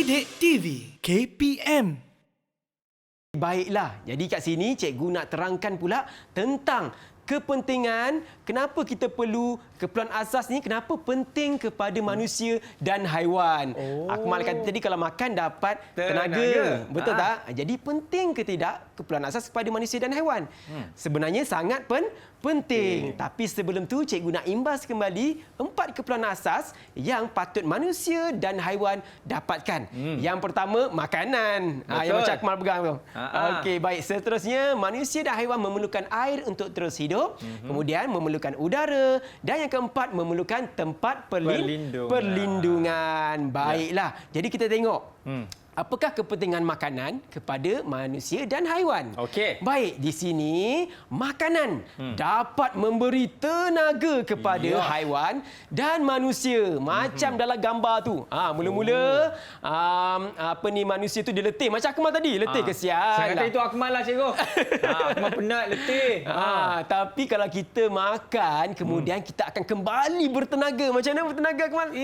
Didik TV KPM. Baiklah, jadi kat sini cikgu nak terangkan pula tentang kepentingan kenapa kita perlu keperluan asas ni, kenapa penting kepada manusia dan haiwan. Akmal kata tadi kalau makan dapat tenaga. Betul tak? Jadi penting ke tidak keperluan asas kepada manusia dan haiwan? Sebenarnya sangat penting. Tapi sebelum tu cikgu nak imbas kembali 4 keperluan asas yang patut manusia dan haiwan dapatkan. Yang pertama, makanan. Yang macam Akmal pegang tu. Okey, baik. Seterusnya, manusia dan haiwan memerlukan air untuk terus hidup. Kemudian memerlukan udara. Dan yang keempat, memerlukan tempat perlindungan. Baiklah. Jadi kita tengok. Apakah kepentingan makanan kepada manusia dan haiwan? Okey. Baik, di sini makanan dapat memberi tenaga kepada haiwan dan manusia. Macam dalam gambar tu. Mula-mula manusia tu dia letih. Macam Akmal tadi, letih kesian. Saya kata itu Akmal lah cikgu. Akmal penat, letih. Tapi kalau kita makan, kemudian kita akan kembali bertenaga. Macam mana bertenaga, Akmal?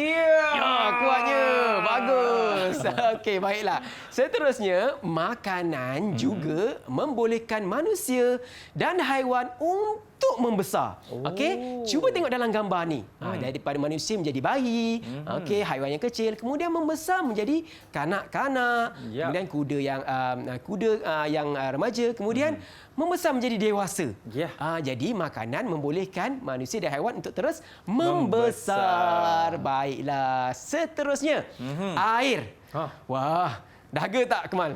Kuatnya. Bagus. Okey, baik. Seterusnya, makanan juga membolehkan manusia dan haiwan untuk membesar. Okey, cuba tengok dalam gambar ni. Daripada manusia menjadi bayi, okey, haiwan yang kecil, kemudian membesar menjadi kanak-kanak, kemudian kuda yang remaja, kemudian membesar menjadi dewasa. Jadi makanan membolehkan manusia dan haiwan untuk terus membesar. Baiklah. Seterusnya, air. Wah, dahaga tak, Akmal?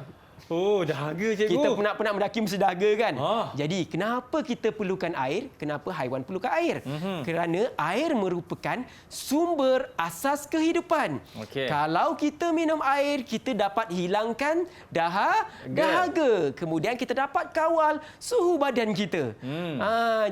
Oh, dahaga cikgu. Kita penat-penat mendaki mesti dahaga kan? Jadi, kenapa kita perlukan air? Kenapa haiwan perlukan air? Kerana air merupakan sumber asas kehidupan. Kalau kita minum air, kita dapat hilangkan dahaga. Kemudian kita dapat kawal suhu badan kita.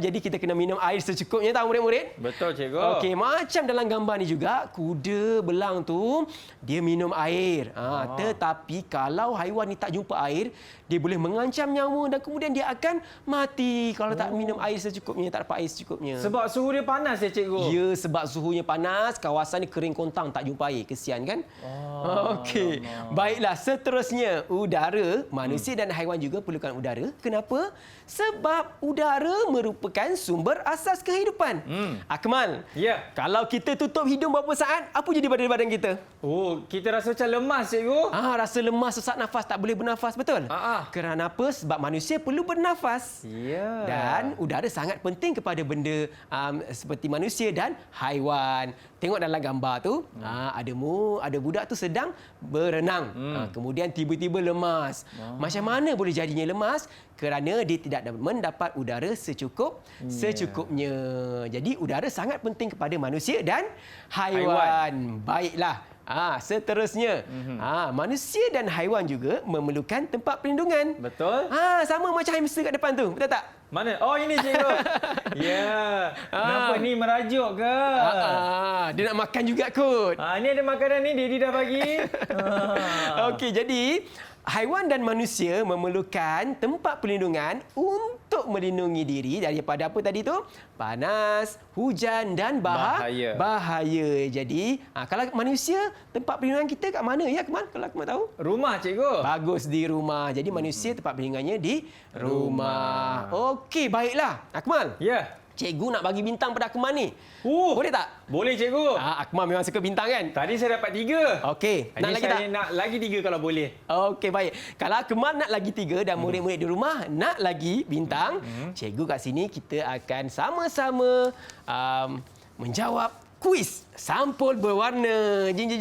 Jadi, kita kena minum air secukupnya, tahu murid-murid? Betul, cikgu. Okey, macam dalam gambar ni juga, kuda belang tu, dia minum air. Tetapi, kalau haiwan ni tak jumpa air, dia boleh mengancam nyawa dan kemudian dia akan mati kalau tak minum air secukupnya, tak dapat air secukupnya. Sebab suhu dia panas ya, cikgu? Ya, sebab suhunya panas, kawasan ni kering kontang, tak jumpa air. Kesian kan? Okey. Baiklah, seterusnya, udara. Manusia dan haiwan juga perlukan udara. Kenapa? Sebab udara merupakan sumber asas kehidupan. Akmal, kalau kita tutup hidung berapa saat, apa jadi pada badan kita? Oh, kita rasa macam lemas, cikgu. Rasa lemas, sesak nafas, tak boleh bernafas, betul? Kerana apa? Sebab manusia perlu bernafas. Dan udara sangat penting kepada benda seperti manusia dan haiwan. Tengok dalam gambar tu, ada budak tu sedang berenang. Kemudian tiba-tiba lemas. Macam mana boleh jadinya lemas? Kerana dia tidak mendapat udara secukupnya. Jadi udara sangat penting kepada manusia dan haiwan. Baiklah. Seterusnya, manusia dan haiwan juga memerlukan tempat perlindungan. Betul. Sama macam hamster kat depan tu. Betul tak? Mana? Oh, ini cikgu. Nampak ni merajuk ke? Dia nak makan juga kot. Ni ada makanan ni, Daddy dah bagi. Okey, jadi haiwan dan manusia memerlukan tempat perlindungan untuk melindungi diri daripada apa tadi tu? Panas, hujan dan bahaya. Jadi, kalau manusia, tempat perlindungan kita kat mana ya, Akmal? Kalau Akmal tahu? Rumah, cikgu. Bagus, di rumah. Jadi, manusia tempat perlindungannya di rumah. Okey, baiklah. Akmal. Cikgu nak bagi bintang pada Akmal ni. Boleh tak? Boleh, cikgu. Akmal memang suka bintang kan? Tadi saya dapat 3. Okey. Nak lagi tak? Nak lagi 3 kalau boleh. Okey, baik. Kalau Akmal nak lagi 3 dan murid-murid di rumah nak lagi bintang, cikgu kat sini kita akan sama-sama menjawab kuis sampul berwarna. Jing.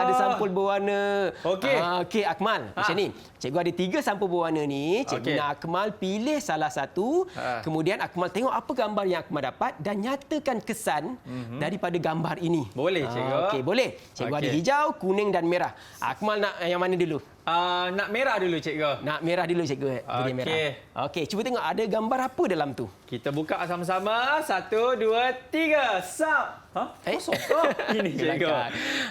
Ada sampul berwarna. Okey, Akmal. Macam ni. Cikgu ada 3 sampul berwarna ni. Cikgu nak Akmal pilih salah satu. Kemudian Akmal tengok apa gambar yang Akmal dapat dan nyatakan kesan daripada gambar ini. Boleh, cikgu. Okey, boleh. Cikgu ada hijau, kuning dan merah. Akmal nak yang mana dulu? Nak merah dulu, cikgu. Nak merah dulu, cikgu. Pilih merah. Okey, cuba tengok ada gambar apa dalam tu. Kita buka sama-sama. 1, 2, 3. Sap. Kosong. Ini, cikgu.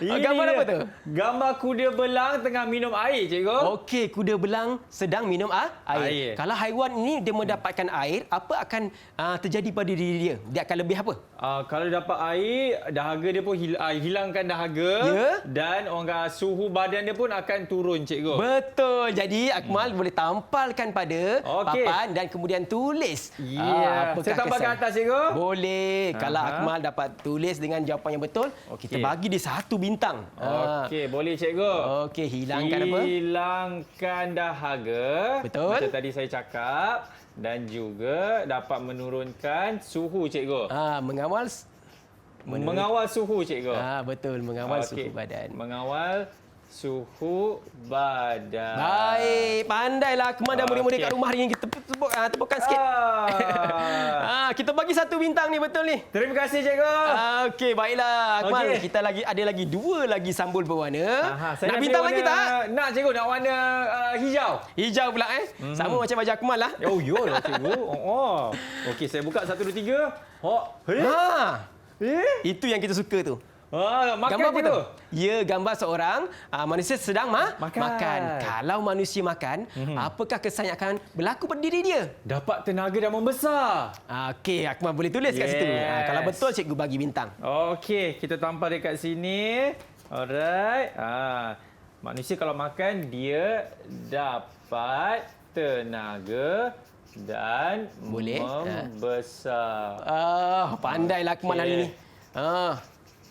Gambar dia. apa tu? Gambar kuda belang tengah minum air, cikgu. Okey, kuda belang sedang minum air. Air. Kalau haiwan ini dia mendapatkan air, apa akan terjadi pada diri dia? Dia akan lebih apa? Kalau dapat air, dahaga dia pun hilangkan dahaga. Ya. Dan orang kata suhu badan dia pun akan turun, cikgu. Betul. Jadi Akmal boleh tampalkan pada Okey. papan dan kemudian tulis. Ya. apakah Saya tambah ke kesan- atas, cikgu. Boleh. Kalau Aha. Akmal dapat tulis dengan jawapan yang betul, kita Okey. bagi dia 1 bintang. Okey, boleh, cikgu. Okey, hilangkan apa? Hilangkan dahaga. Betul. Macam tadi saya cakap. Dan juga dapat menurunkan suhu, cikgu. Mengawal Mengawal suhu, cikgu. betul, mengawal Okey. suhu badan. Mengawal suhu badan. Baik, pandailah Akmal dan murid-murid Okey. kat rumah hari ini. Kita tepukkan sikit. Kita bagi 1 bintang ni, betul ni. Terima kasih, cikgu. Okey, baiklah Akmal. Okey. Kita ada lagi 2 lagi sambul berwarna. Saya Nak ambil bintang warna, lagi tak? Nak, cikgu. Nak warna hijau. Hijau pula Sama macam baju Akmal lah. Oh, ya lah, cikgu. Okey, saya buka 1, 2, 3. Itu yang kita suka tu. Makan, Gambar apa cikgu. tu? Ya, gambar seorang manusia sedang Makan. Kalau manusia makan, apakah kesan yang akan berlaku pada diri dia? Dapat tenaga dan membesar. Okey, Akmal boleh tulis kat situ. Yes. Kalau betul, cikgu bagi bintang. Okey, kita tampal dekat sini. Alright. Manusia kalau makan, dia dapat tenaga dan Boleh. membesar. Pandailah Akmal Okey. hari ni.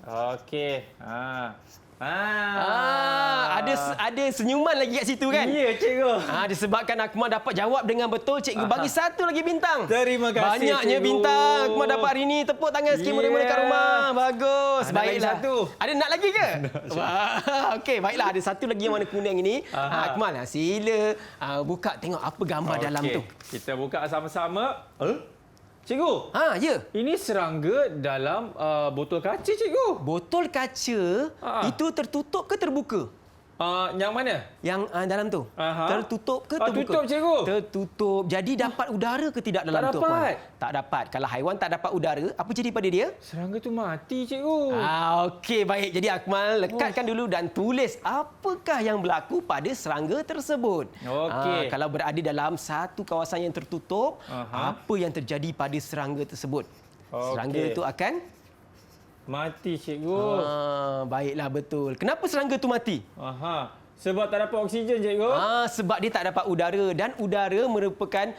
Okey. Ada senyuman lagi kat situ kan? Ya, cikgu. Disebabkan Akmal dapat jawab dengan betul, cikgu bagi 1 lagi bintang. Terima kasih, Banyaknya cikgu. bintang Akmal dapat hari ini. Tepuk tangan sikit murid-murid kat rumah. Bagus. Nak lagi Baiklah. satu. Ada nak lagi ke? Wah, okey, baiklah. Ada 1 lagi yang warna kuning ini. Akmal, sila buka tengok apa gambar dalam tu. Kita buka sama-sama. Cikgu, Ya. ini serangga dalam botol kaca, cikgu. Botol kaca itu tertutup ke terbuka? Yang mana? Yang dalam tu. Tertutup ke terbuka? Tutup, cikgu. Tertutup. Jadi dapat udara ke tidak dalam Tak tu? dapat. Akmal? Tak dapat. Kalau haiwan tak dapat udara, apa jadi pada dia? Serangga tu mati, cikgu. Okey, baik. Jadi Akmal lekatkan dulu dan tulis apakah yang berlaku pada serangga tersebut. Okey. Kalau berada dalam satu kawasan yang tertutup, apa yang terjadi pada serangga tersebut? Serangga Okey. itu akan Mati, cikgu. baiklah, betul. Kenapa serangga itu mati? Sebab tak dapat oksigen, cikgu. Sebab dia tak dapat udara dan udara merupakan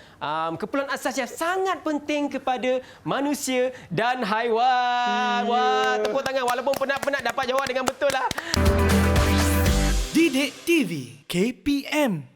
keperluan asas yang sangat penting kepada manusia dan haiwan. Wah, tepuk tangan walaupun penat-penat dapat jawab dengan betul lah. Didik TV KPM